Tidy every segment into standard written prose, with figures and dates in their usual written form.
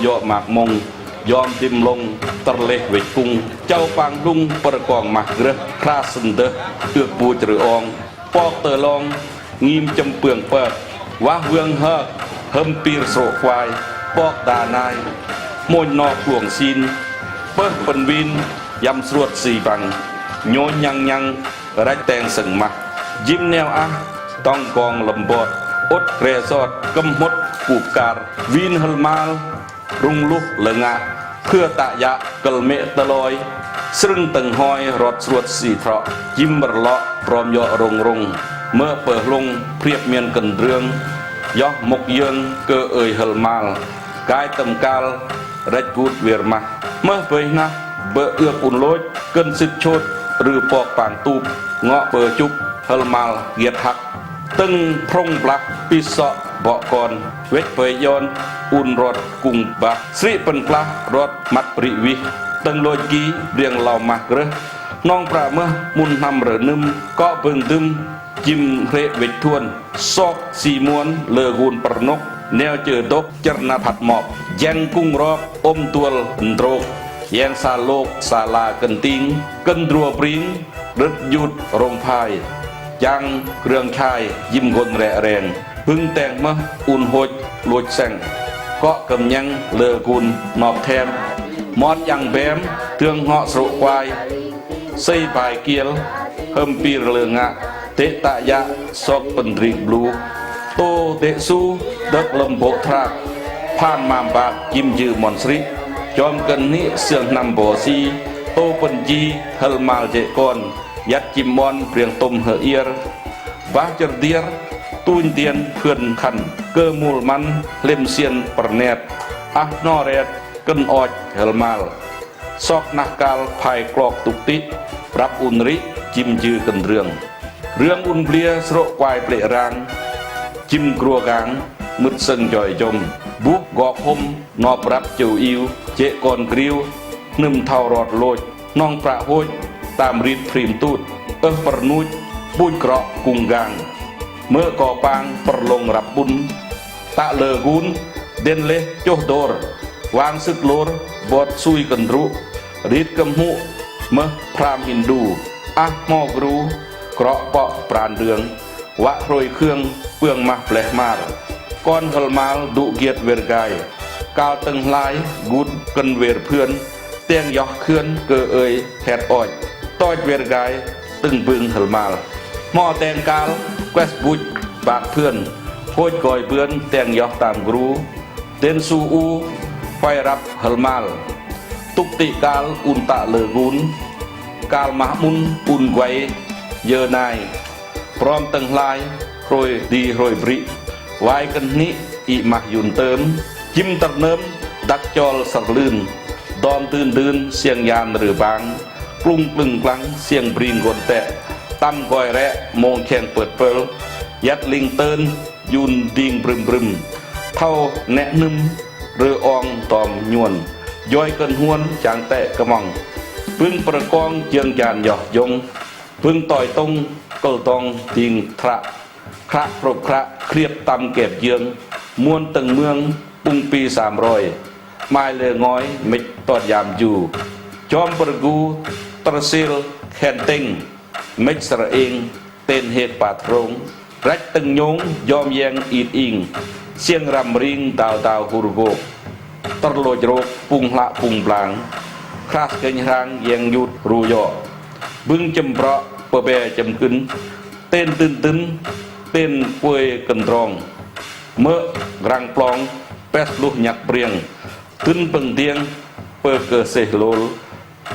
โยหมากมงยอมติมลงตะเลเวกุงเจ้าปางลุงประกองหมักเรือคราสันเดเอือกปูจรือองปอกเตอลองงีมจำเปืองเปิดว่าเวียงเฮเฮิมปีรโสควายปอกดานายมวยนอกหลวงซีนเปิดปันวินยำสวดสีบังโยนยังไรแตงสึงมายิ้มแนวอ่ะต้องกองลำบอดอดเรซอดกำมดปูบการวินฮัลมาลรุงลุกเลงะเพื่อตะยะกลเมตลอยซึ่งตึงหอยรถสวดสีเถาะยิ้มบรเลาะพร้อมยอรงเมื่อเปิดลงเพียบเมียนกันเรื่องยอมกเยืองเกอเอยฮัลมาลกายตำกาลไรกูดเวียร์มาเมื่อเปยนะเบอเอือกอุ่นลอยเกินสิบโชดหรือปอกปางตูบเงาะเปิดจุบฮัลมาลเกียรหักตึงพรงปลักปิศะเบาะกอนเวทเปยยอนอุ่นรถกุงบะสรีเป็นปลารถมัดปริวิตึงโลยกีเรียงเหล่ามากเรน้องประเมื่อมุนทำเรือนึมก็เบิ่งตึมจิมเรเวททวนซอกสีมวนเลอกูนปรนกแนวเจอดกจรณผัดหมอบแยงกุ้งรอบอมตัวโตรกแยงซาโลกซาลากันติงกันดัวปริงรถยุดรงพายยังเครื่องชายยิ้มคนแรง พึ่งแต่งมาอุ่นโหดลวดแสงก็กำยังเลอกุลนอบแทมมอดยังแบมเตืองเหาะสรุควายใส่ปลายเกียลเพิ่มปีเรืองะเตตะยะซอกปันริบลูโตเตซูดักลมโบทราบผ่านมามบากยิ้มยืมอนสริจอมกันนี้เสื่องนำบ่อซีโตปันจีฮัลมาลเจกอนยัดจิมมอนเปลี่ยงตมเฮเอียร์วาจเดียร์ตูนเตียนเพื่อนขันเกอมูลมันเล่มเซียนปรเนตอักนอเรดกันออดเฮลมาลซอกนักกาลภายกรอกตุกติรับอุนริจิมจือกันเรื่องอุ่นเปลียสระควายเปลรางจิมกลัวกางมุดซึ่งจ่อยจมบุกกอกหมนอบรับเจียวอิวเจกอนกริวนึ่มเท่ารอดโลดน้องประโหยตามรีดพรีมตูดปรนุยบุญเกราะกุงกางเมื่อก่อปางประลงรับบุญตะเลอกุนเด่นเละโจโดรวางซึกโลรบอดซุยกันรุรีดกำหุเมื่อพรามฮินดูอะมอกรูเกราะเปาะปราณเรืองวะโรยเครื่องเปลืองมาแปลมาก้อนเฮลมาลดุเกียรติเวรกายกาวตึงลายกุดกันเวรเพื่อนเตียงยอกเคลื่อนเกอเอยแหดอ่อยต้อยเวรกายตึงบึงเฮลมาลหม้อแตงกาลแกวสบุญบากเพื่อนโพดก่อยเพื่อนแตงยอกตามกรูเดนซูอูไฟรับเฮลมาลตุกติกาลอุนตะเลกุนกาลมหมุนอุนไวเยอนายพร้อมตึงลายโรยดีโรยบริไว้กันนี้อีมายุนเติมจิ้มตัดเนิมดักจอลสักลื่นดอมตื่นเสียงยานหรือบางกลุ่มกลึงกลังเสียงบรีนกนแตะตั้มกอยแระมงแขนเปิดเปิลยัดลิงเตินยุนดิงบรึมเท่าแนะนึมเรืออองตอมยวนย้อยกันหวนจางแตะกระมองพึ่งประกองเจียงจานหยอกยงพึ่งต่อยตรงกลตองดิงทระคระปรบคระเครียบตำเก็บเยืองมวนตึงเมืองปุงปี300ไม้เลืองอยมิดตอดยามอยู่จอมประกูตรซิลแคนติงมิดสระเองเต้นเหตุปาดโรงรักตึงยงยอมแยงอีดอิงเสียงรำริงดาวฮูรุโกตรโลจโรปุงละปุงปลางคลาสเกญรางแยงยุดรูยอบึงจำเพราะเปเบจำขึ้นเต้นตื่นเต้นป่วยกันตรองเมื่อรังปลองแปดลูกหยักเปรียงขึ้นปังเตียงเปิดเกิดเสโลล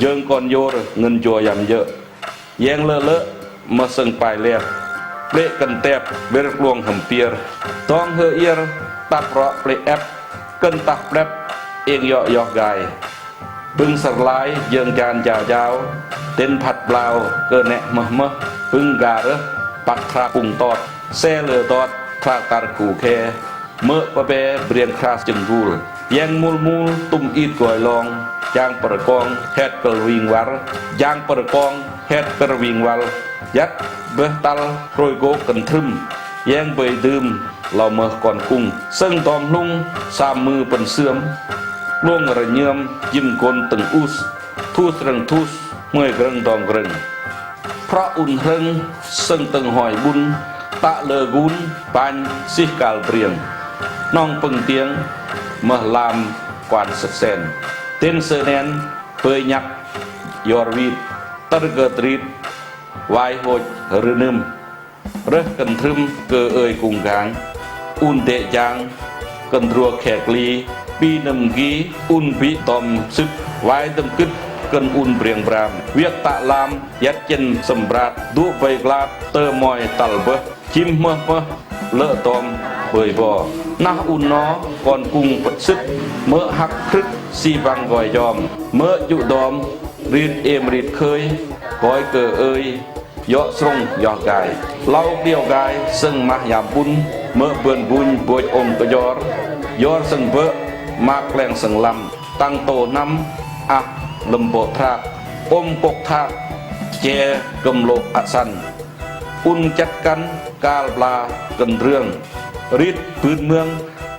เยิงก่อนโยรเงินจัวยำเยอะแยงเลอะมาซึ่งปลายเล็บเละกันแตบเบรกลวงหำเปียร์ต้องเฮเอียร์ตัดเพราะเปลแอปกันตักแปบเองยอกกายบึงสลายเยิงจานจ่ายาวเต้นผัดเปล่าเกินแนะเมื่อพึ่งกาเรปักครากุงตอดแซ่เลือตอดคราการกูแคเมื่อปะเปเปลี่ยนคราสจึงกูลแยงมูลตุ้มอีดก่อยลองยางประกองแฮดกระวิงวัลยางประกองแฮดกระวิงวัลยัดเบตัลโรยโกกันทึมแยงเบยดื่มเราเมื่อก่อนกุ้งซึ่งตอมลุงสามมือเป็นเสื่อม ล่วงระเนียมยิ้มกลตึงอุสทูสเริงทูสเมื่อยเริงดองเริงเพราะอุ่นเริงซึ่งตึงหอยบุญตะเลกุนปันสิกาลเปรียงน้องปึงเตียงเมื่อลามกวานสักเซนเต้นเสนนเปยยักยอร์วีดตะเกิดรีดวายโหดหรือนึมเรกันทรึมเกอเอยกุงกางอุ่นเตะจางกันรัวแขกลีปีนำกีอุ่นปีตอมซึกวายตำกึดกันอุ่นเปรียงปรามเวียกตะลามยัดเจนสมบราดดูใบกลาดเตอมอยตัลเบชิมเมื่อเลอะตอมเปยบ่อนาอุ่นนอก่อนกุงปัดซึกเมื่อหักครึกสีบังกอยยอมเมื่อยุดอมรีดเอมรีดเคยกอยเกอเอยยอสรงยอกายเล่าเดียวกายซึ่งมายามบุญเมื่อเปื่อนบุญบวยอมกยอร์ยอร์ซึ่งเบอมาแกล้งสังลำตั้งโตน้ำอักลำโบทากอมปกทากเจกำโลอัสันอุ่นจัดกันกาลปลากันเรื่องริดพื้นเมือง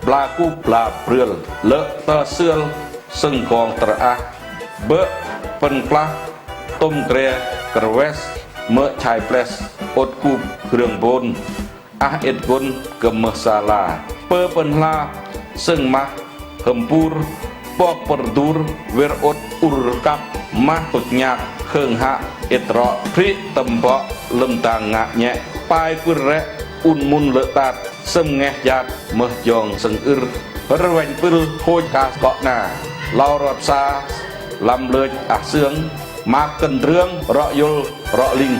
ปลากูปลาเปลือเลอะตะเสือลซึ่งกองตระอาเบอเป็นปลาต้มเกลียกระเวสเมื่อชายเปลสอดกูเครื่องบนอาเอ็ดบนกำมซาลาเปอเป็นลาซึ่งมาหมปูรปอกปรดูรเวรอดอุรกับมาตุกยากเครื่องหะเอตรอพริตมบะลำตางงะแยะปลายกุระอุ่นมุนเลตัดซึ่งแงยาดเมื่อยองสังอึรระแวงปิลโคยกาเกาะนาลาวรอดซาลำเลยอาเสืองมากันเรื่องเราะยลเราะลิง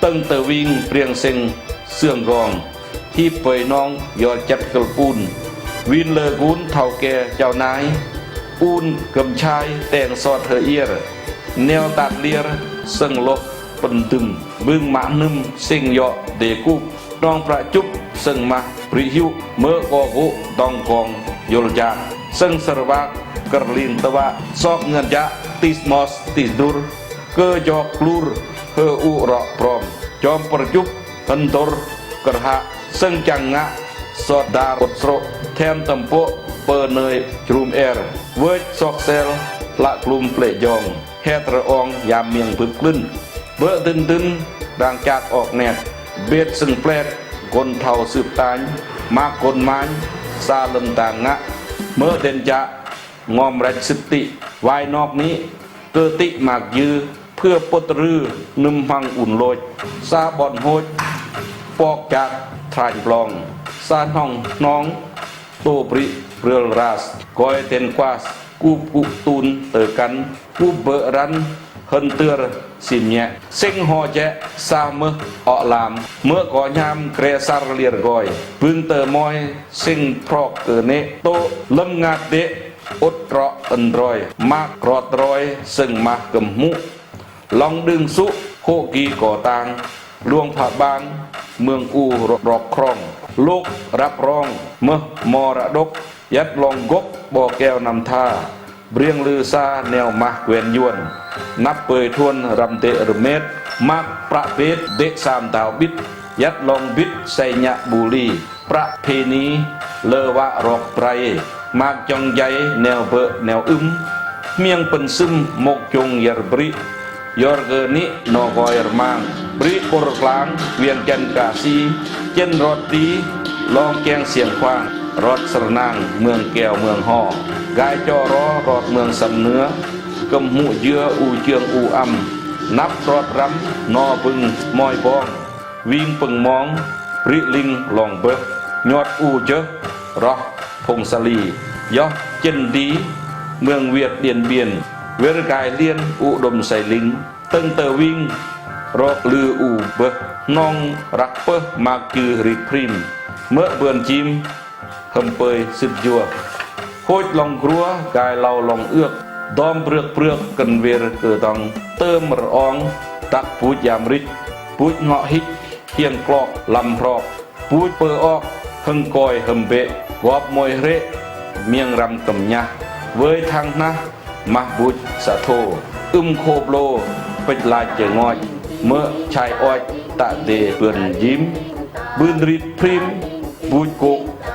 ตึงเตวิงเปรียงเซงเสื่องกองที่เปยน้องยอดจัดกลปูนวินเลกุนเท่าแก่เจ้านายอูนกำชายแต่งสอดเฮเอียร์แนวตัดเลียร์ซึ่งลบปันตึมบึงหมานึมเซ็งยอเดกุบน้องประจุบซึ่งมาปริหิวเมื่อกอกุดองกองยลจาซึ่งสรวักกระลินตะวะซอกเงินยะติสมอสติสดูรเกยอกลูรเฮอุระพร้อมจอมประจุบพันตรกระหะซึ่งจังงะสอดดาบดโสแทมตำโปเปอร์เนยจรูมแอร์เวิร์ดซอกเซลละกลุ่มเปลยองแฮตระองยามเมียงพึกกลึ้นเบอตึนตึนดังจากออกแนดเบ็ดซึ่งแปลกคนเท่าสืบตายมากคนไม้ซาลมต่างงะเมื่อเด่นจะงอมแรสิติวายนอกนี้เกิติมากยือเพื่อปตรือนุ่มพังอุ่นโลยซาบอนโฮดปอกจากทรายปลองซาห้องน้องโตปริเรืองราสกอยเทนกวาสกูปุตูนเตอกันกูเบอรันเฮินเตือร์สิมเนะเซ็งหอแจซาเมื่ออลามเมื่อก่อยามเกรซาร์เลียร์กอยพึ่งเตอมอยเซ็งพรอกเกเนโตลำงาเดอดเตราะอันรอยมากรอดรอยซึ่งมากำมุลองดึงสุโคกีก่อตางลวงผาบางเมืองอูรอกครองโลกรับรองเมื่อมรดกยัดลองกบบ่อแก้วนำท่าเบรียงลือซาแนวมาเกวนยวนนับเปยทวนรำเตะรเมตมักประเภทเด็กสามดาวบิดยัดลองบิดไสญะบุรีประเพณีเลวะรอกไตรมากจองใหญ่แนวเบอแนวเมียงเป็นซึมมกจงยรบริยอร์เกนิโนกอยร์มังบริโกรกลางเวียงจันกาซีเจนรถดีลองแกงเสียงควางรถสรนางเมืองแก้วเมืองห่อกายจอรอรถเมืองสำเนื้อกำหูเยืออูเจืองอูอำนับรถรำนอบึงมอยบองวิ่งปึงมองริลิงลองเบกยอดอูเจอรอพงศลียอเจนดีเมืองเวียดเดียนเบียนเวรกายเลียนอุดมใส่ลิงตึงเตอวิ่งรอลืออูเบกน้องรักเปมากจือริพริมเมื่อเบือนจิมหำเปยสิบยัวโคตรลองครัวกายเราลองเอื้อกดอมเปลือกกันเวรเกิดตองเติมระอองตักปูยามริดปูเงาะฮิกเฮียงกลอกลำพรอกปูเปอออกหึงกอยหำเบะวอบมวยเระเมียงรำกำยะเวยทางนะมาบุตสะโทโคบโลเป็ดลายเจงอยเมื่อชายอ้อยตะเดเปื่อนยิ้มบืนริดพริมบุญโก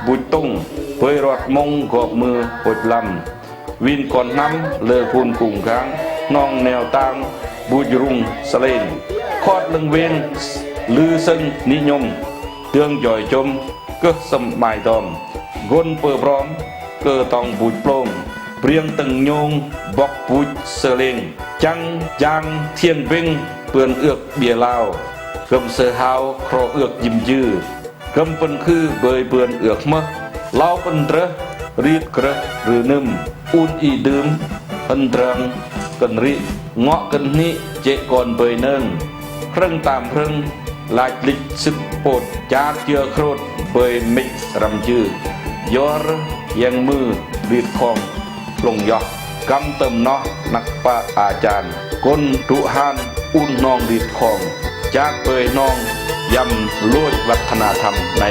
บุญตุ้งเผยรอดมงกอบมือปดลำ วินก่อนน้ำเลอพูนกุ่งกลางน้องแนวตามบูจรุงสเลนคอดลึงเวนลือซึ่งนิยมเตืองจ่อยจมก็สมัยตอมกนเปิดพร้อมก็ต้องบูจโปร่งเปรียงตึงโยงบอกบูจเสเลงจังจางเทียนเวงเปื่อนเอือกเบียลาวกำเสือหาวครอเอือกยิ้มยื้อกำเป็นคือเบยเปื่อนเอือกมะเล่าเป็นเตระรีดกระหรือนึ่มอุนอีดื่มอันตรังกันริเงาะกันนี้เจก่อนเบยเนิงครึ่งตามครึ่งลายลิกสิบโปดจาเจือโครดเบยมิกรำจือยอร์ยังมือรีดคองลงยอกกำเติมเนาะนักปะอาจารย์กนดุฮานอุ่นนองรีดคองจากเบยนองยำลวดวัฒนธรรมใน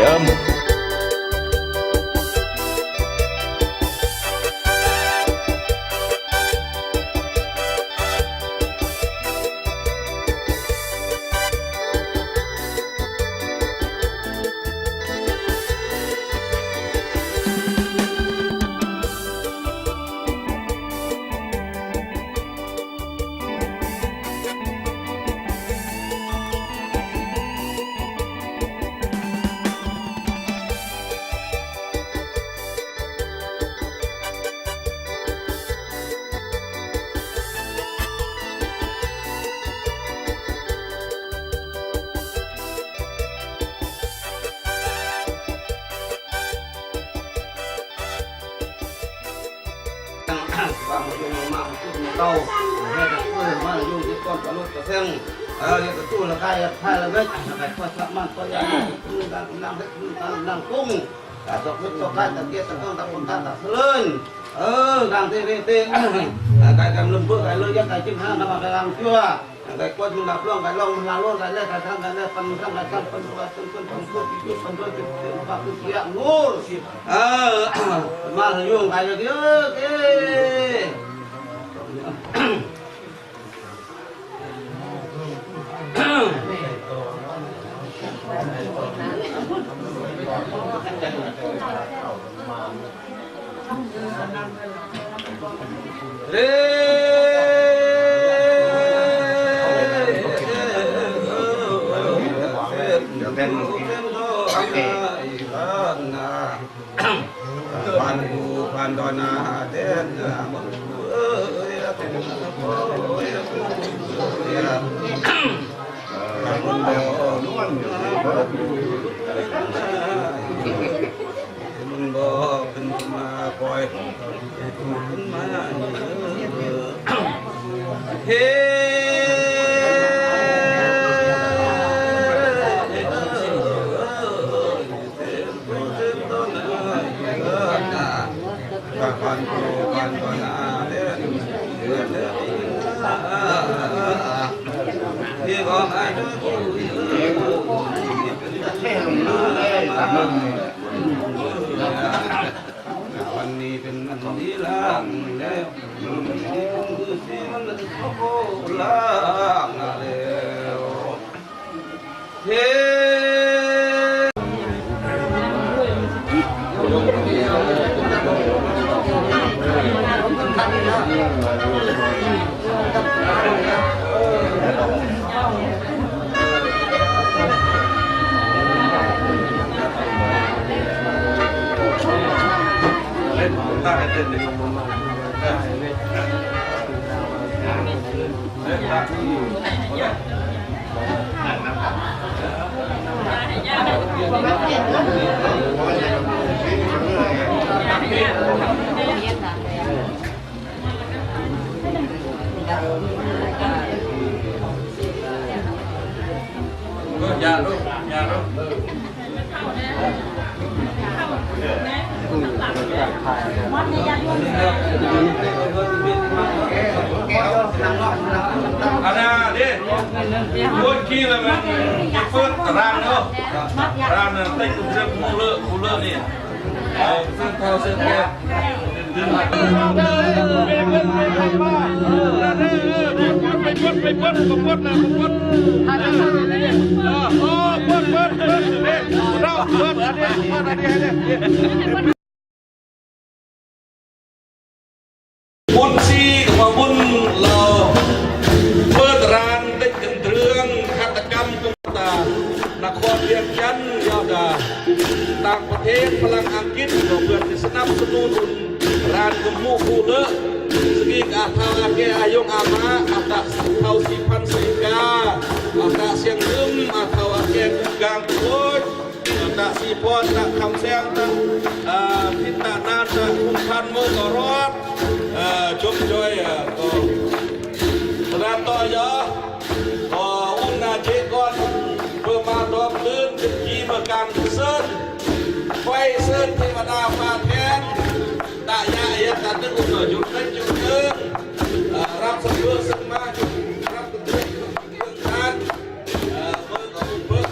บางคนมาพูดเต้าให้กับเพื่อนมาอยู่ที่ก้อนกระลุกกระเซ็งเรียกกระตู้ละไก่ไผ่ละเวทละไก่ข้อชักมันก็ยังคือการกำลังกุ้งการตกมุดตกไก่ตะเกียบตะก้องตะคนตะตะเลื่อนดังเตะเตะไก่กำลังเบื่อไก่เลยยังไก่จิ้มห้างน้ำมันไก่ลังชั่วไก่กวนมันดับล่องไก่ล่องมันลาล่องไก่เล่ไก่ทำไก่เล่ปันทำไก่ทำปันตัวปันตัวปิดปันตัวปิดปากปิดเสียงงูมาอยู่ไก่เยอะเอ๊พันดอนาเด่นมึงเป็นคนเดียวล้วนมึงบ่เป็นมาปล่อยขึ้นมาเฮ้พันโตพันโตนาเด่นที่ก็มาดูวันนี้เป็นวันที่ล้างแล้วคือที่มันโคล้างแล้วเฮ้อย่าลูกอย่าลูกอันนี้ดิพูดขี้เลยมั้ยพูดร้านเนาะร้านนั้นติดเรื่องมูเลอร์นี่เอาเส้นเท้าเส้นแก้ดึงมาไปปดนะปดโอ้ปดเราปดอันนี้ ซีขอบุญเราเปิดร้านเด็กกันเรื่องฆาตกรรมกุมตานครเวียงจันทร์ยาวดาต่างประเทศพลังอังกฤษก็เพื่อจะสนับสนุนร้านกุมมูคูเลสกีกาทาวอาเกอายงอามาอาตาเทาสีพันสีกาอาตาเสียงลืมอาทาวอาเกกุกางโคุยอาตาสีพอดตะคำเสียงตะพิตานาตะคุณพันโมกรอดชมจอยก็รานต่อยก็อุ่นนาเจก่อนเพื่อมาดอมลื่นยีเมื่อการเซินไฟเซินเทวดาฟ้าแทนตายาเอตันนึกอุ่นหยุดนั่นหยุดนึงรับสังเกตสังมาหยุดรับกระตุ้นเครื่องทานเมื่อก็เมื่อ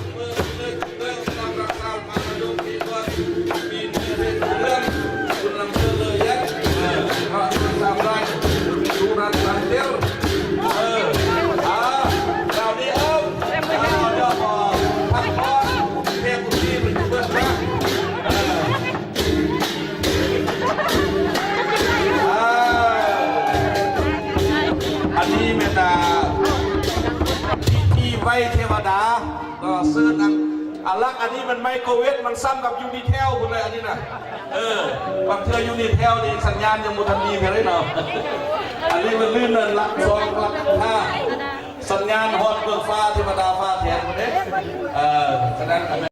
ตามรักษามาโยมที่ว่ามีเรื่องคุณนำเสนเลยยักษ์เพราะทำได้ดูรันรันเดียวเราดีเอ้าเดี๋ยวพอพักผ่อนเพียงคุณที่เป็นเพื่อนรักอันนี้เมตตาที่ไว้เทวดาก็ซื้อนังอันลักอันนี้มันไมโครเวฟมันซ้ำกับยูนิเทลคุณเลยอันนี้นะบางเธอยูนิเทลนี่สัญญาณยังมุทันดีไปเลยเนาะอันนี้มันลื่นเนินลักซองลักห้าสัญญาณฮอตเบิกฟ้าเทวดาฟ้าแทนคนนี้ฉะนั้น